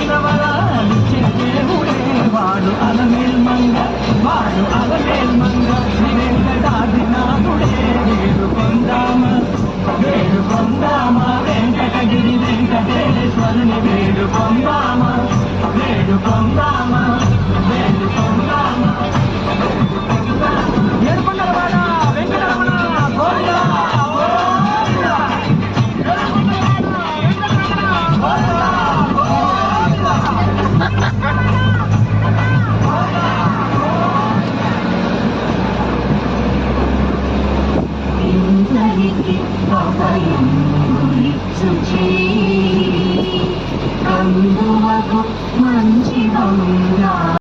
కోరిన వరాలిచ్చే దేవుడే వాడు అలమేల్ మంగ వాడు అలమేల్ మంగ వెంకటాద్రినాథుడే వేడుకొందామా వేడుకొందామా వెంకటగిరి వెంకటేశ్వరుని వేడుకొందామా వేడుకొందామా వేడుకొందామా ఏడుకొండలవాడ వెంకటరమణ గోవిందా మంచి